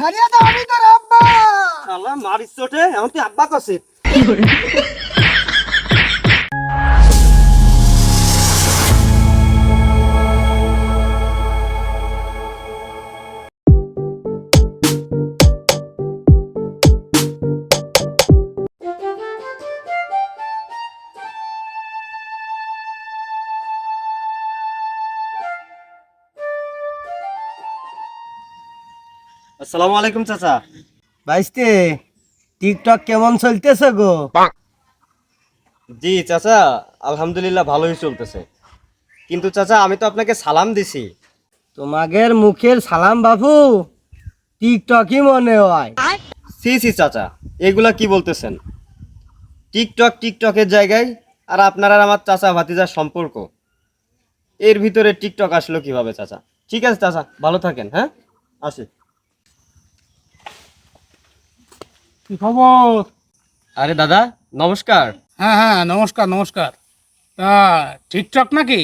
ছাড়িয়ে দাও, আমি তোর আব্বা। শালা মারিস চোটে এখন তুই আব্বা কছিস। আসসালামু আলাইকুম চাচা। বাইস্তে টিকটক কেমন চলতেছে গো? জি চাচা, আলহামদুলিল্লাহ ভালোই চলতেছে। কিন্তু চাচা আমি তো আপনাকে সালাম দিছি। তোমাদের মুখের সালাম বাবু টিকটকই মনে হয়। সি সি চাচা, এগুলা কি বলতেছেন? টিকটকের জায়গায় আর আপনার আর আমার চাচা ভাতিজার সম্পর্ক, এর ভিতরে টিকটক আসলো কিভাবে চাচা? ঠিক আছে চাচা, ভালো থাকেন। হ্যাঁ, আসি। কি খবর? আরে দাদা নমস্কার। হ্যাঁ হ্যাঁ, নমস্কার নমস্কার। তা টিকটক নাকি?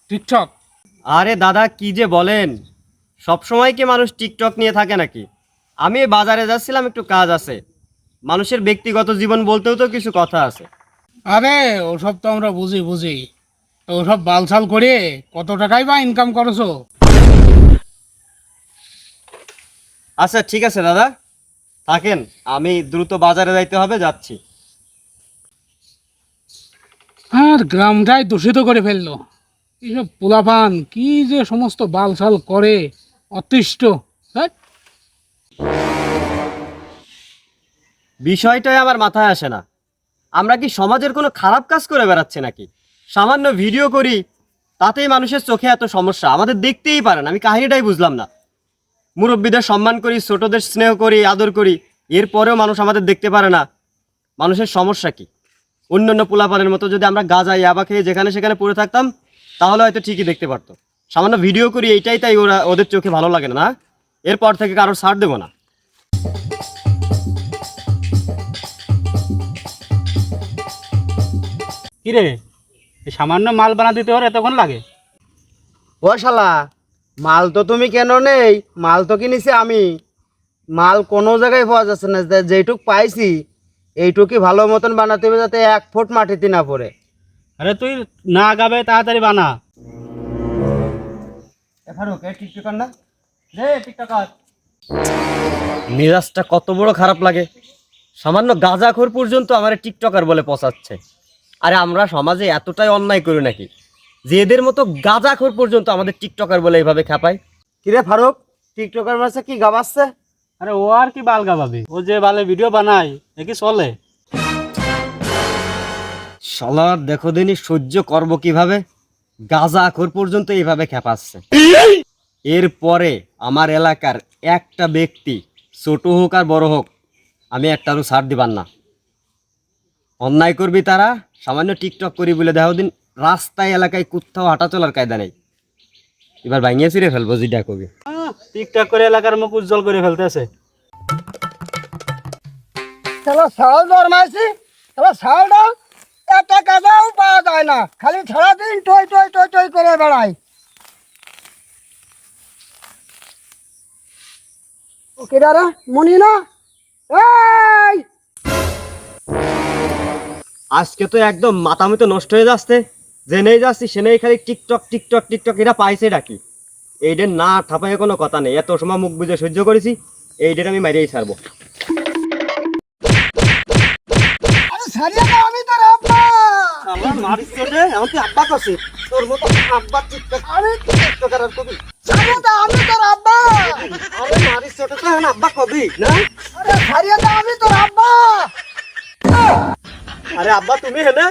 টিকটক? আরে দাদা কি যে বলেন, সব সময় কি মানুষ টিকটক নিয়ে থাকে নাকি? আমি বাজারে যাচ্ছিলাম, একটু কাজ আছে। মানুষের ব্যক্তিগত জীবন বলতেও তো কিছু কথা আছে। আরে ওসব তো আমরা বুঝি বুঝি। তো ওসব বালছাল করে কত টাকাই বা ইনকাম করেছো? আচ্ছা ঠিক আছে দাদা, থাকেন, আমি দ্রুত বাজারে যাইতে হবে, যাচ্ছি। আর গ্রামটাই দূষিত করে ফেললো। এইসব পোলাপান কি যে সমস্ত বালছাল করে, অতিষ্ঠ। ধ্যাৎ। বিষয়টাই আমার মাথায় আসে না, আমরা কি সমাজের কোনো খারাপ কাজ করে বেড়াচ্ছে নাকি? সামান্য ভিডিও করি, তাতেই মানুষের চোখে এত সমস্যা, আমাদের দেখতেই পারেন। আমি কাহিনীটাই বুঝলাম না। মুরব্বীদের সম্মান করি, ছোটদের স্নেহ করি, আদর করি, এরপরেও মানুষ আমাদের দেখতে পারে না। মানুষের সমস্যা কি? অন্যান্য পোলাপানের মতো যদি আমরা গাঁজা ইয়াবা খেয়ে যেখানে সেখানে পড়ে থাকতাম, তাহলে হয়তো ঠিকই দেখতে পারতো। সামান্য ভিডিও করি এইটাই, তাই ওদের চোখে ভালো লাগে না। এরপর থেকে কারোর ছাড় দেবো না। কিরে, এই সামান্য মাল বানা দিতে ওর এতক্ষণ লাগে? ও শালা, মাল তো তুমি কেন নেই? মাল তো কিনেছি আমি। মাল কোনো জায়গায় পাওয়া যাচ্ছে না, যেটুক পাইছি এইটুকুই ভালো মতন বানাতে হবে, যাতে 1 ফুট মাটিতে না পড়ে। আরে তুই না গাবে তাড়াতাড়ি বানা। মেজাজটা কত বড় খারাপ লাগে, সামান্য গাঁজাখোর পর্যন্ত আমার টিকটকার বলে পচাচ্ছে। আরে আমরা সমাজে এতটাই অন্যায় করি নাকি যে এদের মতো গাঁজাখোর পর্যন্ত আমাদের টিকটকার বলে এইভাবে খেপায়? কিরে ফারুক, টিকটকের মাঝে কি গাবাচ্ছে? আরে ও আর কি বাল গাবাবে? ও যে বালে ভিডিও বানায় এ কি চলে? শালার দেখো দিনই সহ্য করবো কিভাবে? গাঁজাখোর পর্যন্ত এইভাবে খেপাচ্ছে। এরপরে আমার এলাকার একটা ব্যক্তি, ছোট হোক আর বড় হোক, আমি একটারও ছাড় দিবার না। অন্যায় করবি তারা, সামান্য টিকটক করি বলে দেখো দিন রাস্তায় এলাকায় কোথাও হাঁটা চলার কায়দা নেই। এবার ভাঙিয়ে ছিঁড়ে ফেলবো যেটা কবি। টিকটক করে এলাকার মুখ উজ্জ্বল করে ফেলতেছে। চলো সাউল নরমাইছি, চলো সাউল একটা কাজাও পাওয়া যায় না, খালি সারাদিন টই টই টই টই করে বেড়াই। ও কেডারা মনি না? এই আজকে তো একদম মাথামতো নষ্ট হয়ে যাচ্ছে, জেনেই যাচ্ছি সেনেই খালি টিকটক টিকটক টিকটক, এরা পাইছে ডাকি। এই ডেট না ঠাপায় কোনো কথা নেই, এত সময় মুখ বুঝে সহ্য করেছি, এই ডেট আমি মারিয়েই ছাড়বো। আরে ছাড়িয়ে দাও, আমি তোর আব্বা। আমার মারিস চোটে এখন তুই আব্বা করছিস, তোর মতো আব্বা টিকটক আমি টিকটকার আর কবি। ছাড়িয়ে দাও, আমি তোর আব্বা। আরে মারিস চোটে তো এখন আব্বা কবি না? আরে ছাড়িয়ে দাও, আমি তোর আব্বা। আরে আব্বা তুমি হেনে